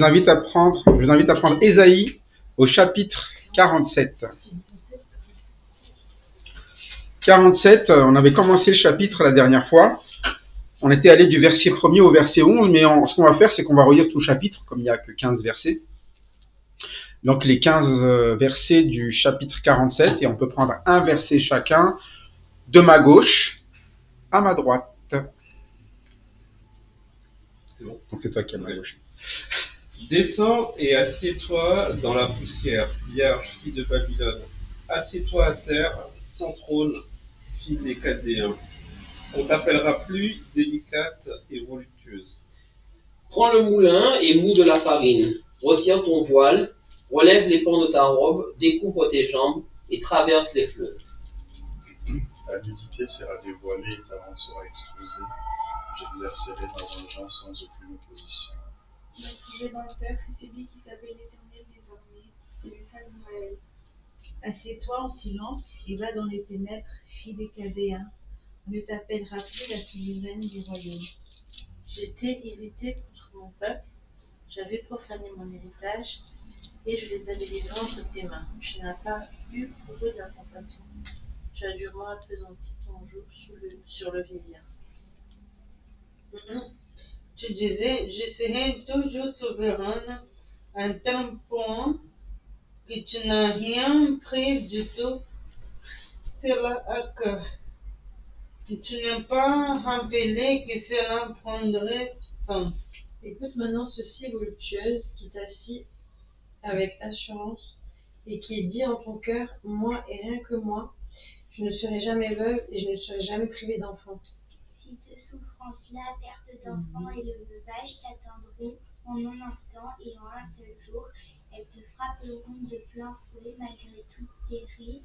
Je vous invite à prendre Ésaïe au chapitre 47. 47, on avait commencé le chapitre la dernière fois. On était allé du verset 1er au verset 11, mais ce qu'on va faire, c'est qu'on va relire tout le chapitre, comme il n'y a que 15 versets. Donc les 15 versets du chapitre 47, et on peut prendre un verset chacun, de ma gauche à ma droite. C'est bon. Donc c'est toi qui as ma gauche. Descends et assieds-toi dans la poussière, vierge, fille de Babylone. Assieds-toi à terre, sans trône, fille des Chaldéens. On t'appellera plus délicate et voluptueuse. Prends le moulin et moud de la farine. Retire ton voile, relève les pans de ta robe, découvre tes jambes et traverse les fleuves. Ta nudité sera dévoilée et ta honte sera exposée. J'exercerai ma vengeance sans aucune opposition. Notre Rédempteur, c'est celui qui s'appelle l'Éternel des armées, c'est le Saint d'Israël. Assieds-toi en silence et va dans les ténèbres, fille des Chaldéens. On ne t'appellera plus la souveraine du royaume. J'étais irrité contre mon peuple, j'avais profané mon héritage, et je les avais livrés entre tes mains. Tu n'as pas eu pour eux de la compassion. Tu as durement appesanti ton joug sur le vieillard. Tu disais, je serai toujours souveraine, un tel point que tu n'as rien pris du tout. Cela à cœur. Tu n'as pas rappelé que cela prendrait fin. Écoute maintenant ceci, voluptueuse, qui t'assit avec assurance et qui dit en ton cœur, moi et rien que moi, je ne serai jamais veuve et je ne serai jamais privée d'enfant. Si de souffrance-là, perte d'enfant et le veuvage t'attendront en un instant et en un seul jour, elles te frapperont de plein fouet malgré toutes tes rites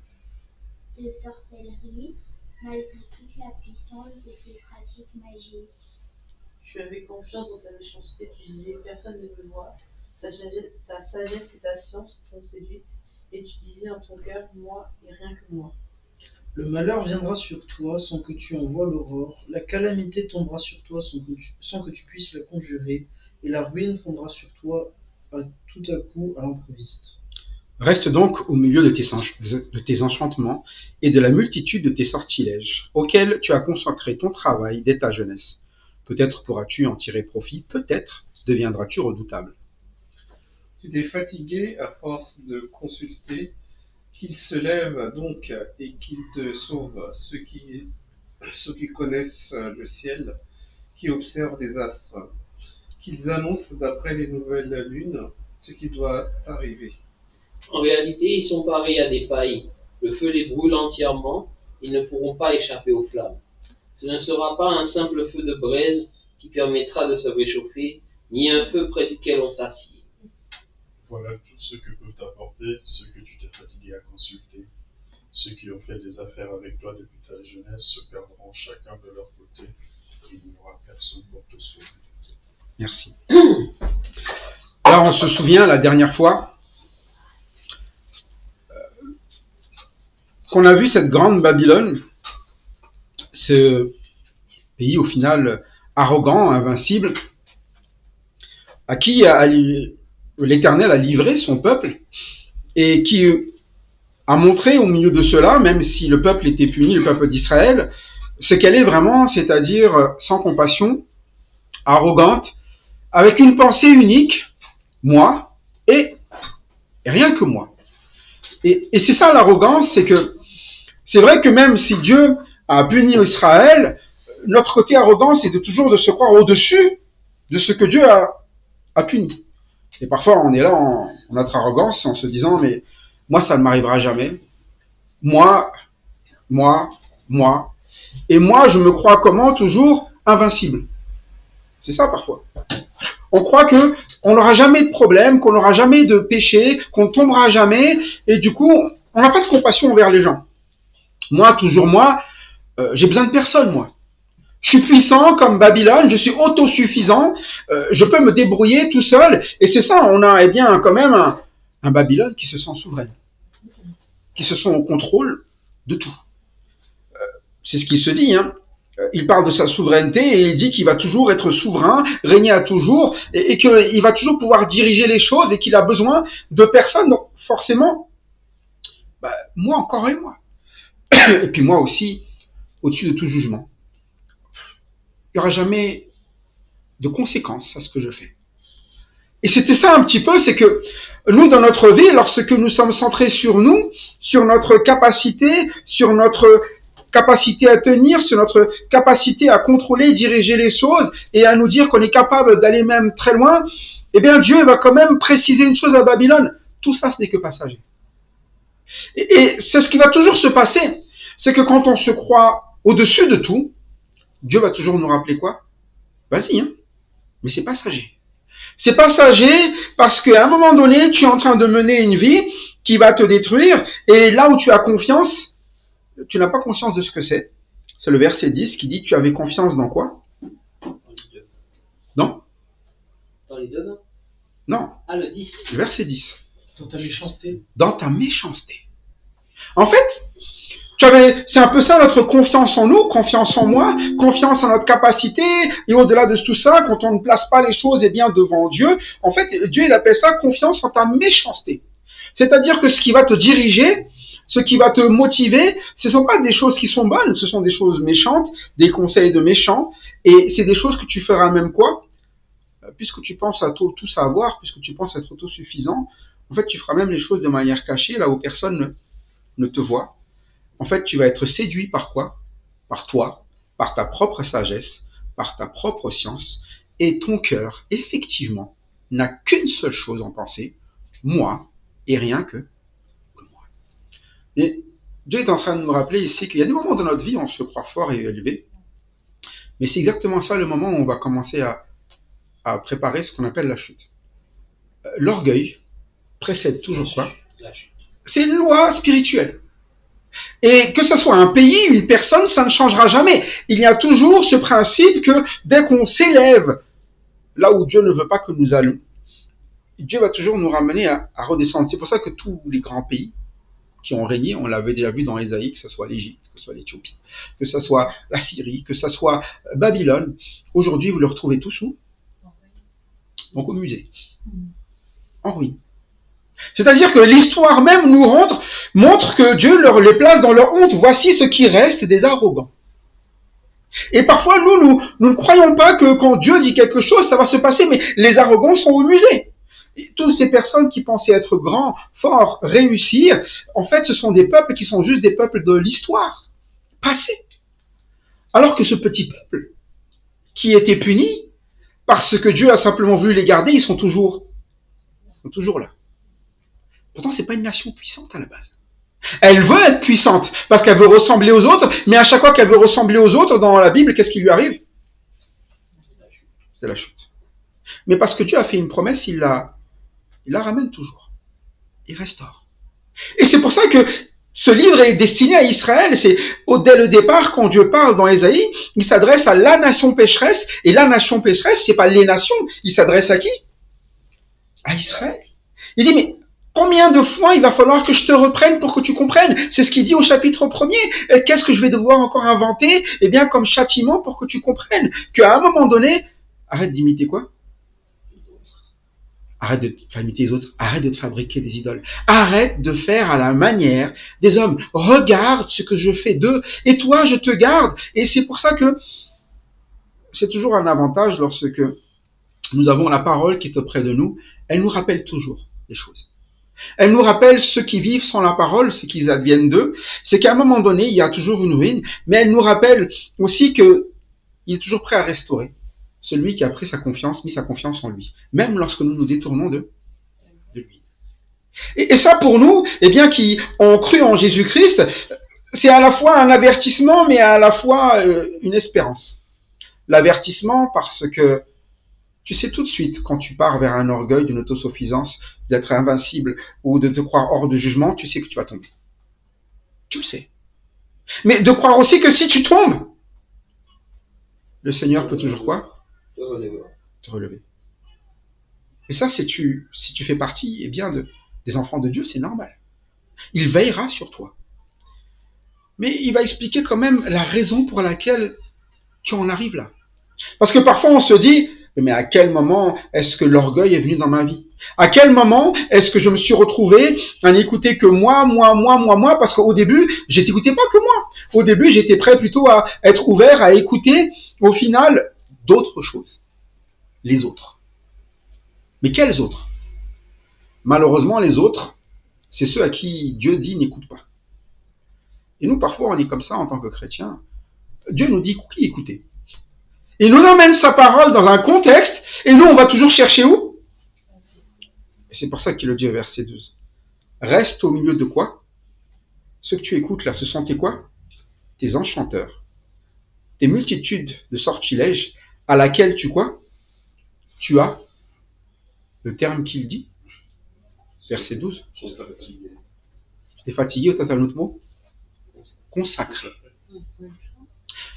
de sorcellerie, malgré toute la puissance de tes pratiques magiques. Tu avais confiance dans ta méchanceté, tu disais personne ne me voit. Ta sagesse et ta science t'ont séduite, et tu disais en ton cœur, moi et rien que moi. Le malheur viendra sur toi sans que tu en vois l'aurore, la calamité tombera sur toi sans que tu puisses la conjurer, et la ruine fondra sur toi tout à coup à l'improviste. Reste donc au milieu de tes enchantements et de la multitude de tes sortilèges, auxquels tu as consacré ton travail dès ta jeunesse. Peut-être pourras-tu en tirer profit, peut-être deviendras-tu redoutable. Tu t'es fatigué à force de consulter. Qu'il se lève donc et qu'il te sauve, ceux qui connaissent le ciel, qui observent les astres, qu'ils annoncent d'après les nouvelles lunes ce qui doit arriver. En réalité, ils sont pareils à des pailles. Le feu les brûle entièrement, ils ne pourront pas échapper aux flammes. Ce ne sera pas un simple feu de braise qui permettra de se réchauffer, ni un feu près duquel on s'assied. Voilà tout ce que peuvent t'apporter ceux que tu t'es fatigué à consulter. Ceux qui ont fait des affaires avec toi depuis ta jeunesse se perdront chacun de leur côté. Il n'y aura personne pour te sauver. Merci. Alors on se souvient la dernière fois qu'on a vu cette grande Babylone, ce pays au final arrogant, invincible, à qui l'Éternel a livré son peuple et qui a montré au milieu de cela, même si le peuple était puni, le peuple d'Israël, ce qu'elle est vraiment, c'est-à-dire sans compassion, arrogante, avec une pensée unique, moi et rien que moi. Et c'est ça l'arrogance, c'est vrai que même si Dieu a puni Israël, notre côté arrogant, c'est toujours de se croire au-dessus de ce que Dieu a puni. Et parfois, on est là en notre arrogance, en se disant, mais moi, ça ne m'arrivera jamais. Moi. Et moi, je me crois comment? Toujours invincible. C'est ça, parfois. On croit qu'on n'aura jamais de problème, qu'on n'aura jamais de péché, qu'on ne tombera jamais, et du coup, on n'a pas de compassion envers les gens. Moi, toujours moi, j'ai besoin de personne, moi. Je suis puissant comme Babylone, je suis autosuffisant, je peux me débrouiller tout seul. Et c'est ça, on a quand même un Babylone qui se sent souveraine, qui se sent au contrôle de tout. C'est ce qui se dit, hein. il parle de sa souveraineté et il dit qu'il va toujours être souverain, régner à toujours, et qu'il va toujours pouvoir diriger les choses et qu'il a besoin de personne. Donc forcément, moi encore et moi. Et puis moi aussi, au-dessus de tout jugement. Il n'y aura jamais de conséquences à ce que je fais. Et c'était ça un petit peu, c'est que nous, dans notre vie, lorsque nous sommes centrés sur nous, sur notre capacité à tenir, sur notre capacité à contrôler, diriger les choses et à nous dire qu'on est capable d'aller même très loin, eh bien Dieu va quand même préciser une chose à Babylone. Tout ça, ce n'est que passager. Et c'est ce qui va toujours se passer. C'est que quand on se croit au-dessus de tout, Dieu va toujours nous rappeler quoi? Vas-y, hein, mais c'est passager. C'est passager parce qu'à un moment donné, tu es en train de mener une vie qui va te détruire et là où tu as confiance, tu n'as pas conscience de ce que c'est. C'est le verset 10 qui dit tu avais confiance dans quoi? Non? Dans les deux, non? Non. Ah, le 10. Le verset 10. Dans ta méchanceté. Dans ta méchanceté. En fait, c'est un peu ça notre confiance en nous, confiance en moi, confiance en notre capacité, et au-delà de tout ça, quand on ne place pas les choses bien devant Dieu, en fait, Dieu il appelle ça confiance en ta méchanceté. C'est-à-dire que ce qui va te diriger, ce qui va te motiver, ce ne sont pas des choses qui sont bonnes, ce sont des choses méchantes, des conseils de méchants, et c'est des choses que tu feras même quoi? Puisque tu penses à tout savoir, puisque tu penses être autosuffisant, en fait, tu feras même les choses de manière cachée, là où personne ne te voit. En fait, tu vas être séduit par quoi? Par toi, par ta propre sagesse, par ta propre science, et ton cœur, effectivement, n'a qu'une seule chose en pensée, moi, et rien que moi. Et Dieu est en train de nous rappeler ici qu'il y a des moments dans notre vie où on se croit fort et élevé, mais c'est exactement ça le moment où on va commencer à préparer ce qu'on appelle la chute. L'orgueil précède toujours quoi? C'est une loi spirituelle. Et que ce soit un pays, une personne, ça ne changera jamais. Il y a toujours ce principe que dès qu'on s'élève là où Dieu ne veut pas que nous allions, Dieu va toujours nous ramener à redescendre. C'est pour ça que tous les grands pays qui ont régné, on l'avait déjà vu dans Ésaïe, que ce soit l'Égypte, que ce soit l'Éthiopie, que ce soit la Syrie, que ce soit Babylone, aujourd'hui vous le retrouvez tous où? Donc au musée, en ruine. C'est-à-dire que l'histoire même nous montre que Dieu les place dans leur honte. Voici ce qui reste des arrogants. Et parfois, nous ne croyons pas que quand Dieu dit quelque chose, ça va se passer, mais les arrogants sont au musée. Et toutes ces personnes qui pensaient être grands, forts, réussir, en fait, ce sont des peuples qui sont juste des peuples de l'histoire passée. Alors que ce petit peuple, qui était puni, parce que Dieu a simplement voulu les garder, ils sont toujours là. Pourtant, c'est pas une nation puissante à la base. Elle veut être puissante parce qu'elle veut ressembler aux autres, mais à chaque fois qu'elle veut ressembler aux autres dans la Bible, qu'est-ce qui lui arrive? C'est la chute. Mais parce que Dieu a fait une promesse, il la ramène toujours. Il restaure. Et c'est pour ça que ce livre est destiné à Israël. C'est dès le départ, quand Dieu parle dans Ésaïe, il s'adresse à la nation pécheresse. Et la nation pécheresse, c'est pas les nations. Il s'adresse à qui? À Israël. Il dit, mais combien de fois il va falloir que je te reprenne pour que tu comprennes? C'est ce qu'il dit au chapitre 1er. Qu'est-ce que je vais devoir encore inventer? Eh bien, comme châtiment pour que tu comprennes qu'à un moment donné, arrête d'imiter quoi? Arrête de imiter les autres. Arrête de te fabriquer des idoles. Arrête de faire à la manière des hommes. Regarde ce que je fais d'eux. Et toi, je te garde. Et c'est pour ça que c'est toujours un avantage lorsque nous avons la parole qui est auprès de nous. Elle nous rappelle toujours les choses. Elle nous rappelle ceux qui vivent sans la parole, ce qu'ils adviennent d'eux. C'est qu'à un moment donné, il y a toujours une ruine, mais elle nous rappelle aussi qu'il est toujours prêt à restaurer celui qui a pris mis sa confiance en lui, même lorsque nous nous détournons de lui. Et ça, pour nous, eh bien, qui ont cru en Jésus-Christ, c'est à la fois un avertissement, mais à la fois une espérance. L'avertissement parce que tu sais tout de suite, quand tu pars vers un orgueil, d'une autosuffisance, d'être invincible ou de te croire hors de jugement, tu sais que tu vas tomber. Tu le sais. Mais de croire aussi que si tu tombes, le Seigneur peut toujours quoi? Te relever. Et ça, si tu fais partie eh bien, des enfants de Dieu, c'est normal. Il veillera sur toi. Mais il va expliquer quand même la raison pour laquelle tu en arrives là. Parce que parfois on se dit, mais à quel moment est-ce que l'orgueil est venu dans ma vie? À quel moment est-ce que je me suis retrouvé à n'écouter que moi, parce qu'au début, j'écoutais pas que moi. Au début, j'étais prêt plutôt à être ouvert, à écouter, au final, d'autres choses. Les autres. Mais quels autres? Malheureusement, les autres, c'est ceux à qui Dieu dit n'écoute pas. Et nous, parfois, on est comme ça en tant que chrétiens. Dieu nous dit qui écouter. Il nous emmène sa parole dans un contexte, et nous, on va toujours chercher où? Et c'est pour ça qu'il le dit au verset 12. Reste au milieu de quoi? Ce que tu écoutes là, ce sont tes quoi? Tes enchanteurs. Tes multitudes de sortilèges à laquelle tu quoi? Tu as le terme qu'il dit. Verset 12. T'es fatigué ou t'as un autre mot? Consacré.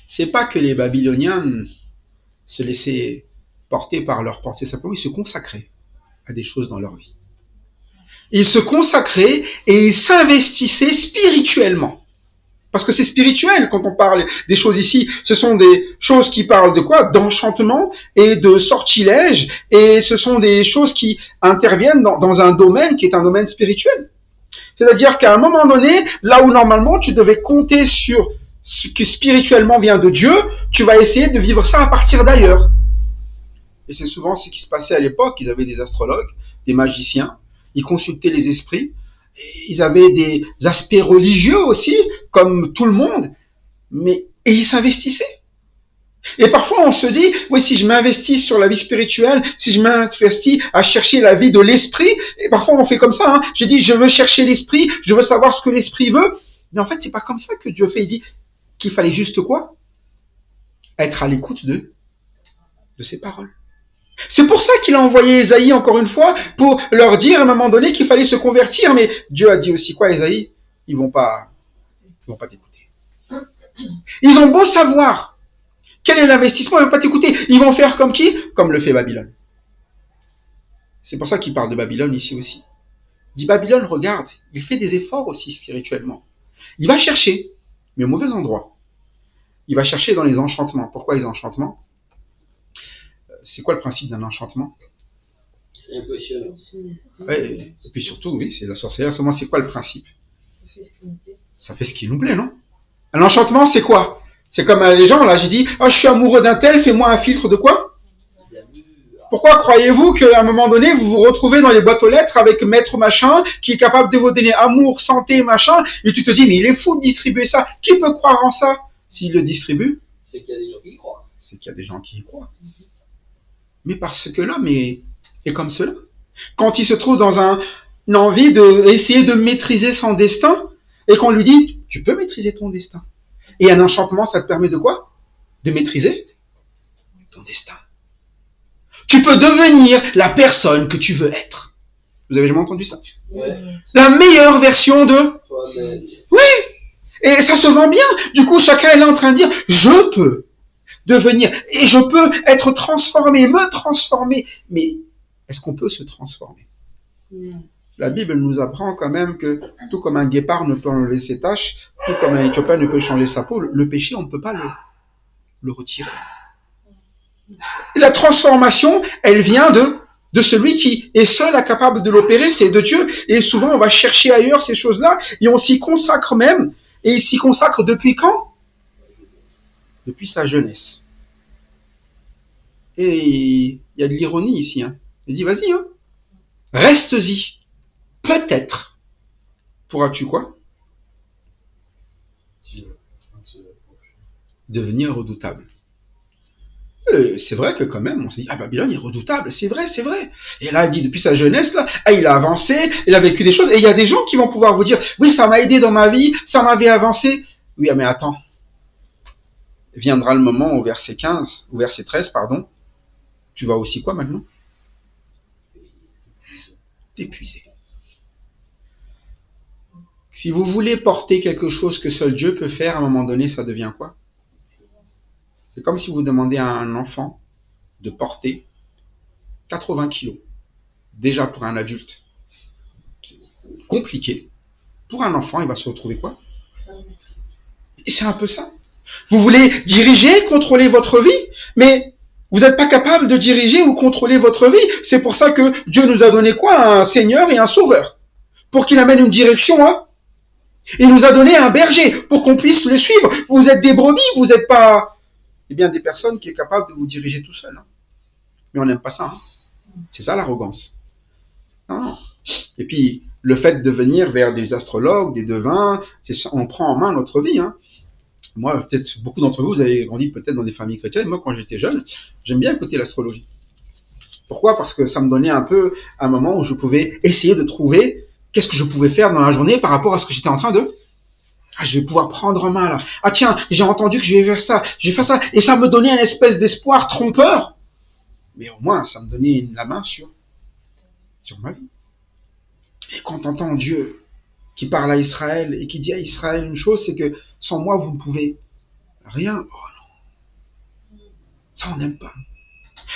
C'est pas que les Babyloniens se laissaient porter par leurs pensées, simplement ils se consacraient à des choses dans leur vie. Ils se consacraient et ils s'investissaient spirituellement. Parce que c'est spirituel quand on parle des choses ici. Ce sont des choses qui parlent de quoi? D'enchantement et de sortilège. Et ce sont des choses qui interviennent dans un domaine qui est un domaine spirituel. C'est-à-dire qu'à un moment donné, là où normalement tu devais compter sur ce qui spirituellement vient de Dieu, tu vas essayer de vivre ça à partir d'ailleurs. Et c'est souvent ce qui se passait à l'époque. Ils avaient des astrologues, des magiciens, ils consultaient les esprits, ils avaient des aspects religieux aussi, comme tout le monde, et ils s'investissaient. Et parfois on se dit, oui, si je m'investis sur la vie spirituelle, si je m'investis à chercher la vie de l'esprit, et parfois on fait comme ça, hein. J'ai dit, je veux chercher l'esprit, je veux savoir ce que l'esprit veut, mais en fait c'est pas comme ça que Dieu fait. Il dit qu'il fallait juste quoi? Être à l'écoute de ses paroles. C'est pour ça qu'il a envoyé Ésaïe encore une fois pour leur dire à un moment donné qu'il fallait se convertir. Mais Dieu a dit aussi quoi, Ésaïe? Ils vont pas t'écouter. Ils ont beau savoir quel est l'investissement, ils vont pas t'écouter. Ils vont faire comme qui? Comme le fait Babylone. C'est pour ça qu'il parle de Babylone ici aussi. Il dit Babylone, regarde, il fait des efforts aussi spirituellement. Il va chercher, mais au mauvais endroit. Il va chercher dans les enchantements. Pourquoi les enchantements? C'est quoi le principe d'un enchantement? C'est impressionnant. Ouais, et puis surtout, oui, c'est la sorcière. Seulement, c'est quoi le principe? Ça fait ce qui nous plaît. Ça fait ce qui nous plaît, non? Un enchantement, c'est quoi? C'est comme les gens, là, j'ai dit, oh, je suis amoureux d'un tel, fais-moi un filtre de quoi? Pourquoi croyez-vous qu'à un moment donné, vous vous retrouvez dans les boîtes aux lettres avec maître machin, qui est capable de vous donner amour, santé, machin, et tu te dis, mais il est fou de distribuer ça. Qui peut croire en ça? S'il le distribue, C'est qu'il y a des gens qui y croient. c'est qu'il y a des gens qui y croient. Mais parce que l'homme est comme cela. Quand il se trouve dans une envie d'essayer de maîtriser son destin, et qu'on lui dit, tu peux maîtriser ton destin. Et un enchantement, ça te permet de quoi? De maîtriser ton destin. Tu peux devenir la personne que tu veux être. Vous avez jamais entendu ça? Ouais. La meilleure version de... Toi-même. Et ça se vend bien. Du coup, chacun est là en train de dire, je peux devenir, et je peux être transformé, me transformer. Mais est-ce qu'on peut se transformer? La Bible nous apprend quand même que tout comme un guépard ne peut enlever ses taches, tout comme un Éthiopien ne peut changer sa peau, le péché, on ne peut pas le retirer. Et la transformation, elle vient de celui qui est seul capable de l'opérer, c'est de Dieu. Et souvent, on va chercher ailleurs ces choses-là, et on s'y consacre même. Et il s'y consacre depuis quand? Depuis sa jeunesse. Et il y a de l'ironie ici. Hein. Il dit, vas-y, hein. Reste-y. Peut-être pourras-tu quoi? Devenir redoutable. C'est vrai que quand même, on s'est dit, ah, Babylone est redoutable, c'est vrai. Et là, il dit, depuis sa jeunesse, là, il a avancé, il a vécu des choses, et il y a des gens qui vont pouvoir vous dire, oui, ça m'a aidé dans ma vie, ça m'avait avancé. Oui, mais attends. Viendra le moment au verset 15, au verset 13, pardon, tu vas aussi quoi maintenant? T'épuiser. Si vous voulez porter quelque chose que seul Dieu peut faire, à un moment donné, ça devient quoi? C'est comme si vous demandez à un enfant de porter 80 kilos. Déjà pour un adulte, c'est compliqué. Pour un enfant, il va se retrouver quoi? Et c'est un peu ça. Vous voulez diriger, contrôler votre vie, mais vous n'êtes pas capable de diriger ou contrôler votre vie. C'est pour ça que Dieu nous a donné quoi? Un Seigneur et un Sauveur. Pour qu'il amène une direction, hein. Il nous a donné un berger pour qu'on puisse le suivre. Vous êtes des brebis, vous n'êtes pas des personnes qui sont capables de vous diriger tout seul. Hein. Mais on n'aime pas ça. Hein. C'est ça l'arrogance. Non. Et puis, le fait de venir vers des astrologues, des devins, on prend en main notre vie. Hein. Moi, peut-être beaucoup d'entre vous, vous avez grandi peut-être dans des familles chrétiennes. Moi, quand j'étais jeune, j'aime bien écouter l'astrologie. Pourquoi? Parce que ça me donnait un peu un moment où je pouvais essayer de trouver qu'est-ce que je pouvais faire dans la journée par rapport à ce que j'étais en train de... Ah, je vais pouvoir prendre en main là. Ah tiens, j'ai entendu que je vais faire ça, je vais faire ça. Et ça me donnait un espèce d'espoir trompeur. Mais au moins, ça me donnait la main sur ma vie. Et quand on entend Dieu qui parle à Israël et qui dit à Israël une chose, c'est que sans moi, vous ne pouvez rien. Oh non. Ça, on n'aime pas.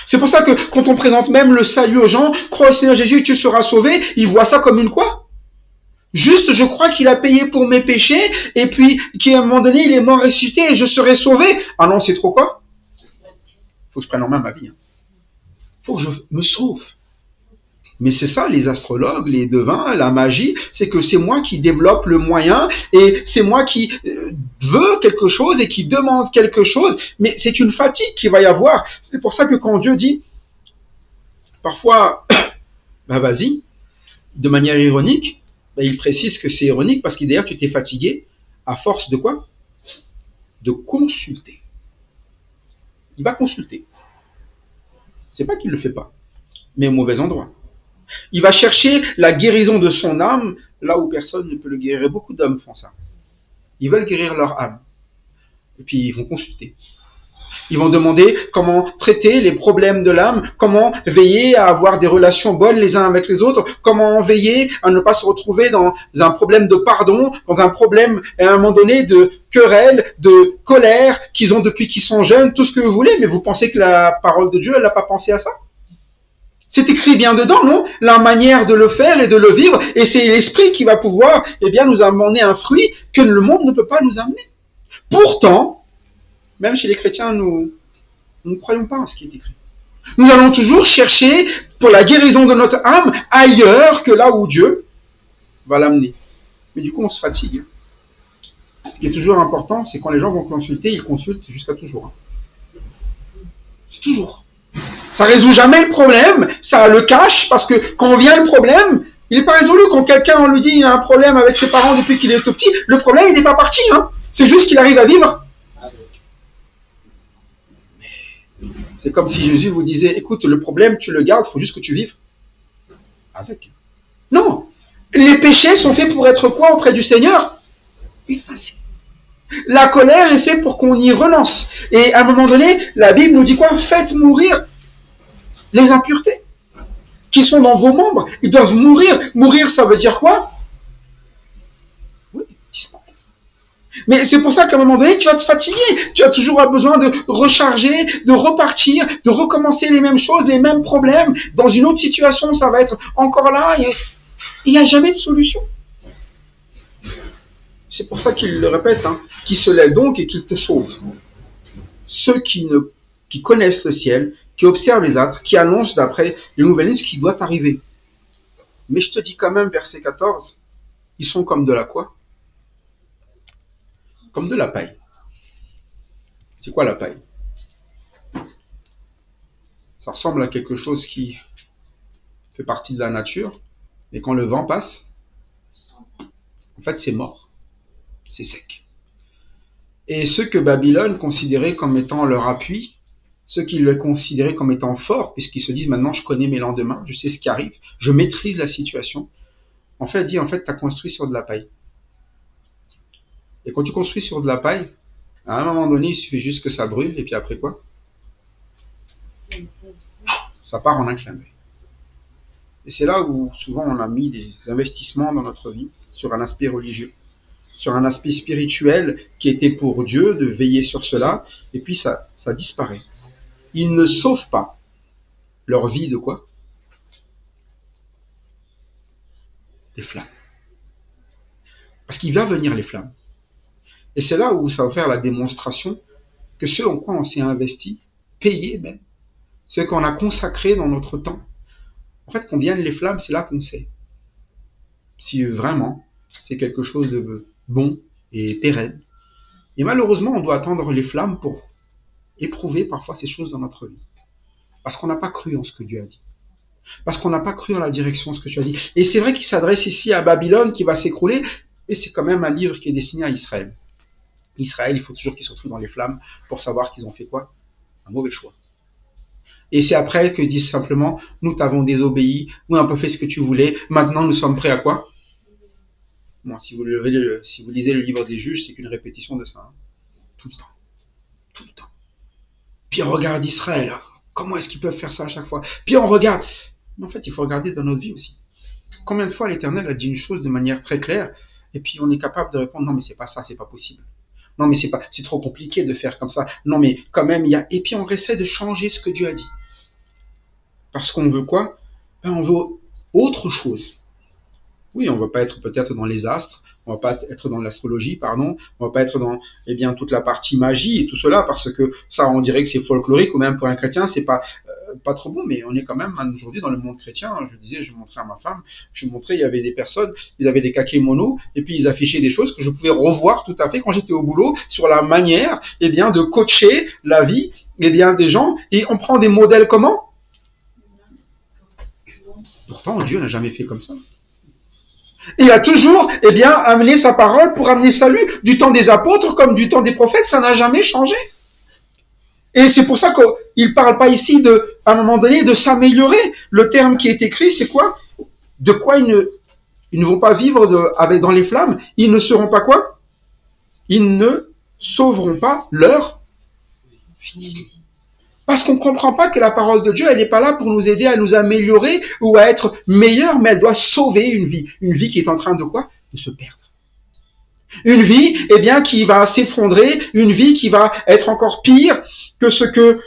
C'est pour ça que quand on présente même le salut aux gens, crois au Seigneur Jésus et tu seras sauvé, ils voient ça comme une quoi? Juste, je crois qu'il a payé pour mes péchés, et puis qu'à un moment donné, il est mort ressuscité et je serai sauvé. Ah non, c'est trop quoi? Faut que je prenne en main ma vie. Hein. Faut que je me sauve. Mais c'est ça, les astrologues, les devins, la magie, c'est que c'est moi qui développe le moyen, et c'est moi qui veux quelque chose et qui demande quelque chose, mais c'est une fatigue qu'il va y avoir. C'est pour ça que quand Dieu dit, parfois, bah vas-y, de manière ironique, ben, il précise que c'est ironique parce que d'ailleurs tu t'es fatigué à force de quoi? De consulter. Il va consulter. C'est pas qu'il le fait pas, mais au mauvais endroit. Il va chercher la guérison de son âme là où personne ne peut le guérir. Et beaucoup d'hommes font ça. Ils veulent guérir leur âme. Et puis ils vont consulter. Ils vont demander comment traiter les problèmes de l'âme, comment veiller à avoir des relations bonnes les uns avec les autres, comment veiller à ne pas se retrouver dans un problème de pardon, dans un problème à un moment donné de querelle, de colère qu'ils ont depuis qu'ils sont jeunes, tout ce que vous voulez. Mais vous pensez que la parole de Dieu, elle n'a pas pensé à ça? C'est écrit bien dedans, non? La manière de le faire et de le vivre, et c'est l'esprit qui va pouvoir nous amener un fruit que le monde ne peut pas nous amener. Pourtant, même chez les chrétiens, nous ne croyons pas en ce qui est écrit. Nous allons toujours chercher pour la guérison de notre âme ailleurs que là où Dieu va l'amener. Mais du coup, on se fatigue. Ce qui est toujours important, c'est quand les gens vont consulter, ils consultent jusqu'à toujours. C'est toujours. Ça résout jamais le problème, ça le cache, parce que quand vient le problème, il n'est pas résolu. Quand quelqu'un, on lui dit qu'il a un problème avec ses parents depuis qu'il est tout petit, le problème, il n'est pas parti. Hein. C'est juste qu'il arrive à vivre. C'est comme si Jésus vous disait, écoute, le problème, tu le gardes, il faut juste que tu vives avec. Non. Les péchés sont faits pour être quoi auprès du Seigneur? Effacés. La colère est faite pour qu'on y renonce. Et à un moment donné, la Bible nous dit quoi? Faites mourir les impuretés qui sont dans vos membres. Ils doivent mourir. Mourir, ça veut dire quoi? Oui, disparaître. Mais c'est pour ça qu'à un moment donné, tu vas te fatiguer. Tu as toujours besoin de recharger, de repartir, de recommencer les mêmes choses, les mêmes problèmes. Dans une autre situation, ça va être encore là. Il n'y a jamais de solution. C'est pour ça qu'il le répète, hein, qu'il se lève donc et qu'il te sauve. Ceux qui connaissent le ciel, qui observent les astres, qui annoncent d'après les nouvelles lignes ce qui doit arriver. Mais je te dis quand même, verset 14, ils sont comme de la quoi? Comme de la paille. C'est quoi la paille? Ça ressemble à quelque chose qui fait partie de la nature, mais quand le vent passe, en fait c'est mort, c'est sec. Et ceux que Babylone considérait comme étant leur appui, ceux qui le considéraient comme étant forts, puisqu'ils se disent maintenant je connais mes lendemains, je sais ce qui arrive, je maîtrise la situation, en fait dit tu as construit sur de la paille. Et quand tu construis sur de la paille, à un moment donné, il suffit juste que ça brûle, et puis après quoi? Ça part en un clin d'œil. Et c'est là où souvent on a mis des investissements dans notre vie, sur un aspect religieux, sur un aspect spirituel qui était pour Dieu, de veiller sur cela, et puis ça disparaît. Ils ne sauvent pas leur vie de quoi? Des flammes. Parce qu'il va venir les flammes. Et c'est là où ça va faire la démonstration que ce en quoi on s'est investi, payé même, ce qu'on a consacré dans notre temps, en fait, qu'on vienne les flammes, c'est là qu'on sait si vraiment c'est quelque chose de bon et pérenne. Et malheureusement, on doit attendre les flammes pour éprouver parfois ces choses dans notre vie. Parce qu'on n'a pas cru en ce que Dieu a dit. Parce qu'on n'a pas cru en la direction de ce que tu as dit. Et c'est vrai qu'il s'adresse ici à Babylone qui va s'écrouler, mais c'est quand même un livre qui est destiné à Israël. Israël, il faut toujours qu'ils se retrouvent dans les flammes pour savoir qu'ils ont fait quoi? Un mauvais choix. Et c'est après qu'ils disent simplement, nous t'avons désobéi, nous on n'a pas fait ce que tu voulais, maintenant nous sommes prêts à quoi? Bon, si vous lisez le livre des juges, c'est qu'une répétition de ça. Hein. Tout le temps. Tout le temps. Puis on regarde Israël. Hein. Comment est-ce qu'ils peuvent faire ça à chaque fois? Puis on regarde. Mais en fait, il faut regarder dans notre vie aussi. Combien de fois l'Éternel a dit une chose de manière très claire, et puis on est capable de répondre, non mais c'est pas ça, c'est pas possible. Non mais c'est trop compliqué de faire comme ça. Non mais quand même, il y a... Et puis on essaie de changer ce que Dieu a dit. Parce qu'on veut quoi? Ben, on veut autre chose. Oui, on ne va pas être peut-être dans les astres, on ne va pas être dans l'astrologie, pardon, on ne va pas être dans toute la partie magie et tout cela, parce que ça, on dirait que c'est folklorique, ou même pour un chrétien, c'est pas trop bon, mais on est quand même aujourd'hui dans le monde chrétien. Je montrais à ma femme, il y avait des personnes, ils avaient des kakémonos, et puis ils affichaient des choses que je pouvais revoir tout à fait quand j'étais au boulot, sur la manière de coacher la vie des gens, et on prend des modèles comment? Pourtant, Dieu n'a jamais fait comme ça. Il a toujours, amené sa parole pour amener salut. Du temps des apôtres comme du temps des prophètes, ça n'a jamais changé. Et c'est pour ça qu'il ne parle pas ici à un moment donné, de s'améliorer. Le terme qui est écrit, c'est quoi? De quoi ils ne vont pas vivre dans les flammes. Ils ne seront pas quoi? Ils ne sauveront pas leur vie. Parce qu'on ne comprend pas que la parole de Dieu, elle n'est pas là pour nous aider à nous améliorer ou à être meilleur, mais elle doit sauver une vie qui est en train de quoi? De se perdre. Une vie, qui va s'effondrer, une vie qui va être encore pire que ce que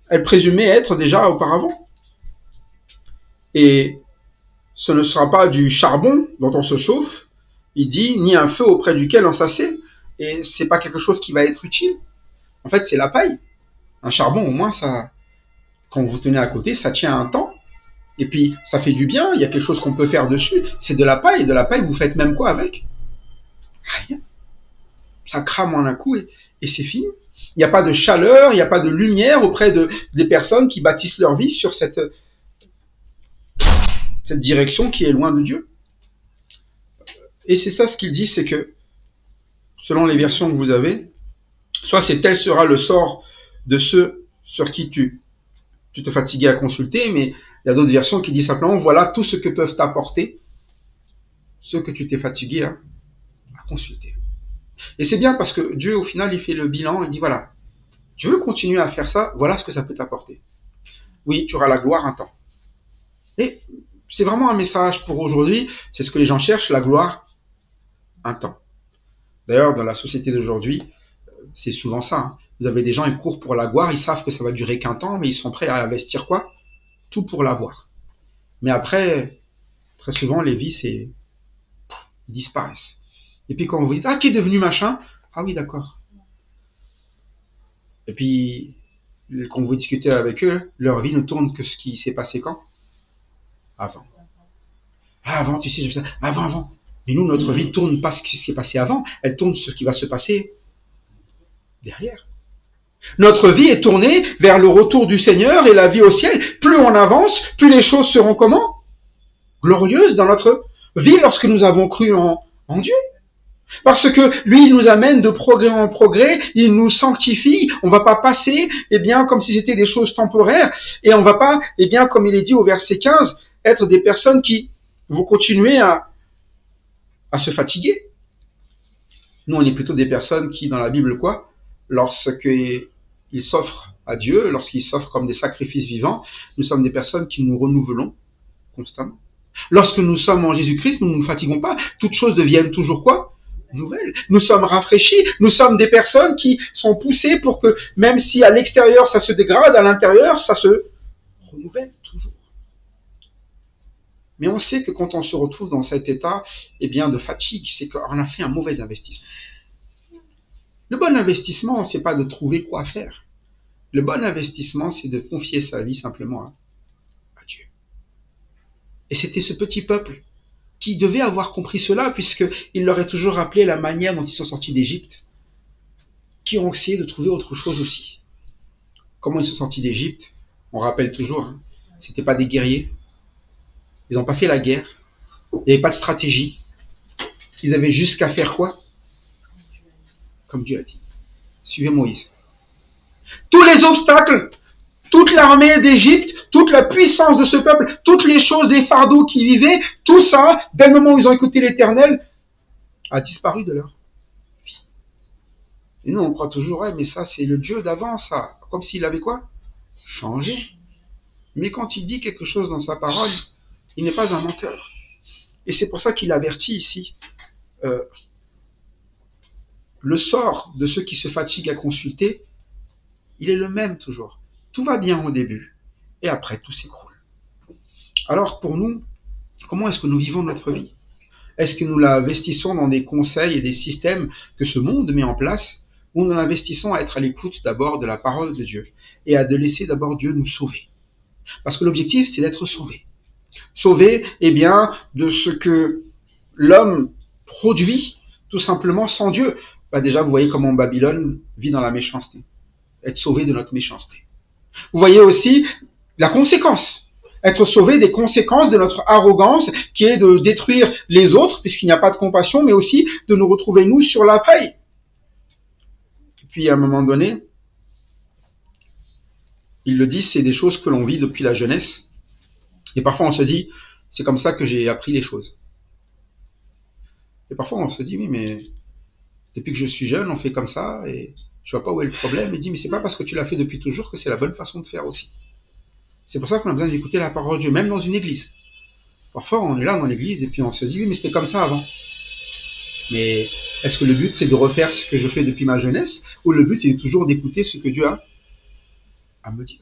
elle présumait être déjà auparavant. Et ce ne sera pas du charbon dont on se chauffe, il dit, ni un feu auprès duquel on s'assied, et c'est pas quelque chose qui va être utile. En fait, c'est la paille. Un charbon, au moins, ça, quand vous tenez à côté, ça tient un temps. Et puis, ça fait du bien. Il y a quelque chose qu'on peut faire dessus. C'est de la paille. Et de la paille, vous faites même quoi avec? Rien. Ça crame en un coup et c'est fini. Il n'y a pas de chaleur, il n'y a pas de lumière auprès des personnes qui bâtissent leur vie sur cette direction qui est loin de Dieu. Et c'est ça ce qu'il dit, c'est que, selon les versions que vous avez, soit c'est tel sera le sort de ceux sur qui tu te fatiguais à consulter, mais il y a d'autres versions qui disent simplement, voilà tout ce que peuvent t'apporter ceux que tu t'es fatigué à consulter. Et c'est bien parce que Dieu, au final, il fait le bilan et dit, voilà, tu veux continuer à faire ça, voilà ce que ça peut t'apporter. Oui, tu auras la gloire un temps. Et c'est vraiment un message pour aujourd'hui, c'est ce que les gens cherchent, la gloire un temps. D'ailleurs, dans la société d'aujourd'hui, c'est souvent ça. Hein. Vous avez des gens, ils courent pour la gloire, ils savent que ça va durer qu'un temps, mais ils sont prêts à investir quoi? Tout pour l'avoir. Mais après, très souvent, les vies, ils disparaissent. Et puis quand vous dites, qui est devenu machin? Ah oui, d'accord. Et puis, quand vous discutez avec eux, leur vie ne tourne que ce qui s'est passé quand? Avant. Avant, tu sais, je fais ça. Avant. Mais nous, notre vie ne tourne pas ce qui s'est passé avant, elle tourne ce qui va se passer derrière. Notre vie est tournée vers le retour du Seigneur et la vie au ciel. Plus on avance, plus les choses seront comment? Glorieuses dans notre vie lorsque nous avons cru en Dieu. Parce que lui, il nous amène de progrès en progrès, il nous sanctifie, on ne va pas passer, comme si c'était des choses temporaires, et on ne va pas, comme il est dit au verset 15, être des personnes qui vont continuer à se fatiguer. Nous, on est plutôt des personnes qui, dans la Bible, quoi, lorsqu'ils s'offrent à Dieu, lorsqu'ils s'offrent comme des sacrifices vivants, nous sommes des personnes qui nous renouvelons constamment. Lorsque nous sommes en Jésus-Christ, nous ne nous fatiguons pas, toutes choses deviennent toujours quoi? Nouvelles. Nous sommes rafraîchis, nous sommes des personnes qui sont poussées pour que, même si à l'extérieur ça se dégrade, à l'intérieur ça se renouvelle toujours. Mais on sait que quand on se retrouve dans cet état de fatigue, c'est qu'on a fait un mauvais investissement. Le bon investissement, c'est pas de trouver quoi faire. Le bon investissement, c'est de confier sa vie simplement à Dieu. Et c'était ce petit peuple qui devait avoir compris cela, puisqu'il leur est toujours rappelé la manière dont ils sont sortis d'Égypte, qui ont essayé de trouver autre chose aussi. Comment ils sont sortis d'Égypte? On rappelle toujours, hein, c'était pas des guerriers. Ils n'ont pas fait la guerre. Il n'y avait pas de stratégie. Ils avaient juste qu'à faire quoi? Comme Dieu a dit. Suivez Moïse. Tous les obstacles, toute l'armée d'Égypte, toute la puissance de ce peuple, toutes les choses, les fardeaux qu'ils vivaient, tout ça, dès le moment où ils ont écouté l'Éternel, a disparu de leur vie. Et nous, on croit toujours, ouais, mais ça, c'est le Dieu d'avant, ça. Comme s'il avait quoi? Changé. Mais quand il dit quelque chose dans sa parole, il n'est pas un menteur. Et c'est pour ça qu'il avertit ici. Le sort de ceux qui se fatiguent à consulter, il est le même toujours. Tout va bien au début, et après tout s'écroule. Alors pour nous, comment est-ce que nous vivons notre vie? Est-ce que nous l'investissons dans des conseils et des systèmes que ce monde met en place, ou nous l'investissons à être à l'écoute d'abord de la parole de Dieu, et à de laisser d'abord Dieu nous sauver? Parce que l'objectif, c'est d'être sauvé. Sauvé, eh bien, de ce que l'homme produit, tout simplement sans Dieu. Déjà, vous voyez comment Babylone vit dans la méchanceté. Être sauvé de notre méchanceté. Vous voyez aussi la conséquence. Être sauvé des conséquences de notre arrogance, qui est de détruire les autres, puisqu'il n'y a pas de compassion, mais aussi de nous retrouver, nous, sur la paille. Et puis, à un moment donné, il le dit, c'est des choses que l'on vit depuis la jeunesse. Et parfois, on se dit, c'est comme ça que j'ai appris les choses. Et parfois, on se dit, oui, mais depuis que je suis jeune, on fait comme ça, et je vois pas où est le problème. Il dit, mais c'est pas parce que tu l'as fait depuis toujours que c'est la bonne façon de faire aussi. C'est pour ça qu'on a besoin d'écouter la parole de Dieu, même dans une église. Parfois, on est là dans l'église, et puis on se dit, oui, mais c'était comme ça avant. Mais est-ce que le but, c'est de refaire ce que je fais depuis ma jeunesse, ou le but, c'est toujours d'écouter ce que Dieu a à me dire?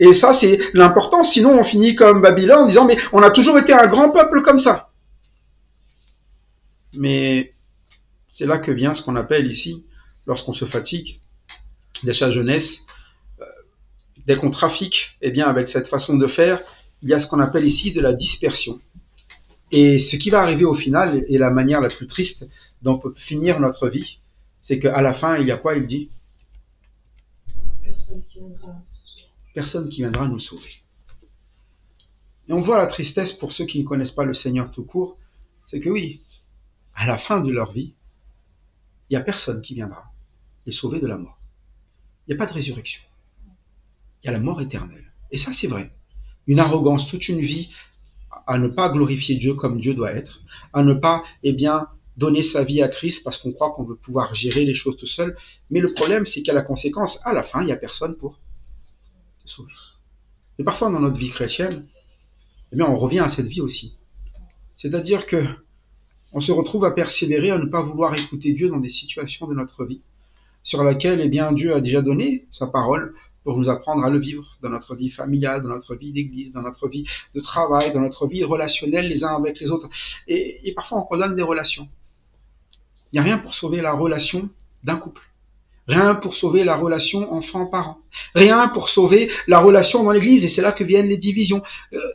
Et ça, c'est l'important. Sinon, on finit comme Babylone en disant, mais on a toujours été un grand peuple comme ça. Mais c'est là que vient ce qu'on appelle ici, lorsqu'on se fatigue, dès sa jeunesse, dès qu'on trafique avec cette façon de faire, il y a ce qu'on appelle ici de la dispersion. Et ce qui va arriver au final, et la manière la plus triste dont on peut finir notre vie, c'est qu'à la fin, il y a quoi? Il dit? Personne qui viendra nous sauver. Et on voit la tristesse pour ceux qui ne connaissent pas le Seigneur tout court, c'est que oui, à la fin de leur vie, il n'y a personne qui viendra les sauver de la mort. Il n'y a pas de résurrection. Il y a la mort éternelle. Et ça, c'est vrai. Une arrogance, toute une vie à ne pas glorifier Dieu comme Dieu doit être, à ne pas, donner sa vie à Christ parce qu'on croit qu'on veut pouvoir gérer les choses tout seul. Mais le problème, c'est qu'à la conséquence, à la fin, il n'y a personne pour sauver. Et parfois, dans notre vie chrétienne, on revient à cette vie aussi. C'est-à-dire que on se retrouve à persévérer, à ne pas vouloir écouter Dieu dans des situations de notre vie, sur laquelle Dieu a déjà donné sa parole pour nous apprendre à le vivre dans notre vie familiale, dans notre vie d'église, dans notre vie de travail, dans notre vie relationnelle les uns avec les autres. Et parfois, on condamne des relations. Il n'y a rien pour sauver la relation d'un couple. Rien pour sauver la relation enfant-parent. Rien pour sauver la relation dans l'église. Et c'est là que viennent les divisions.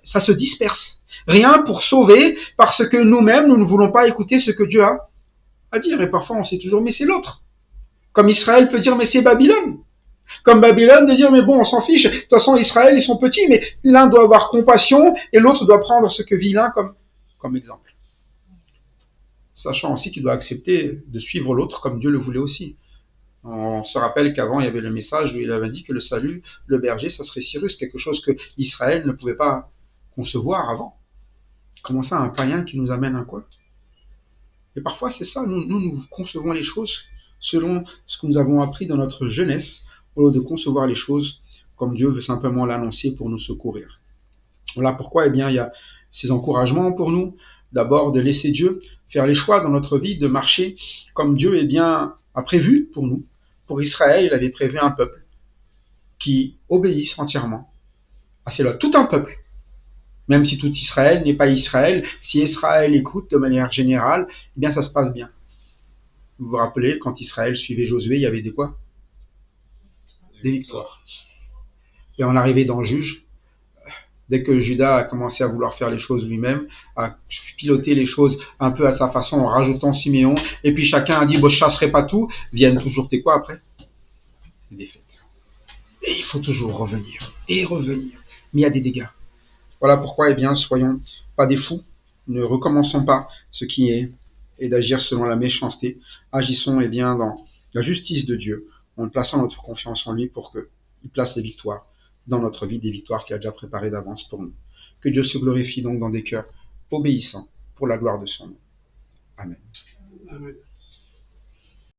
Ça se disperse. Rien pour sauver parce que nous-mêmes, nous ne voulons pas écouter ce que Dieu a à dire. Et parfois, on sait toujours, mais c'est l'autre. Comme Israël peut dire, mais c'est Babylone. Comme Babylone de dire, mais bon, on s'en fiche. De toute façon, Israël, ils sont petits, mais l'un doit avoir compassion et l'autre doit prendre ce que vit l'un comme exemple. Sachant aussi qu'il doit accepter de suivre l'autre comme Dieu le voulait aussi. On se rappelle qu'avant, il y avait le message où il avait dit que le salut, le berger, ça serait Cyrus, quelque chose que Israël ne pouvait pas concevoir avant. Comment ça, un païen qui nous amène un quoi? Et parfois, c'est ça, nous concevons les choses selon ce que nous avons appris dans notre jeunesse, au lieu de concevoir les choses comme Dieu veut simplement l'annoncer pour nous secourir. Voilà pourquoi, il y a ces encouragements pour nous. D'abord, de laisser Dieu faire les choix dans notre vie, de marcher comme Dieu a prévu pour nous. Pour Israël, il avait prévu un peuple qui obéisse entièrement à ses lois. Tout un peuple. Même si tout Israël n'est pas Israël, si Israël écoute de manière générale, ça se passe bien. Vous vous rappelez, quand Israël suivait Josué, il y avait des quoi? Des victoires. Et on arrivait dans Juge, dès que Judas a commencé à vouloir faire les choses lui-même, à piloter les choses un peu à sa façon en rajoutant Siméon, et puis chacun a dit bon, je chasserai pas tout, viennent toujours tes quoi après? Des défaites. Et il faut toujours revenir et revenir, mais il y a des dégâts. Voilà pourquoi, eh bien, soyons pas des fous, ne recommençons pas ce qui est et d'agir selon la méchanceté. Agissons, eh bien, dans la justice de Dieu, en plaçant notre confiance en lui pour qu'il place les victoires dans notre vie, des victoires qu'il a déjà préparées d'avance pour nous. Que Dieu se glorifie donc dans des cœurs obéissants pour la gloire de son nom. Amen. Amen.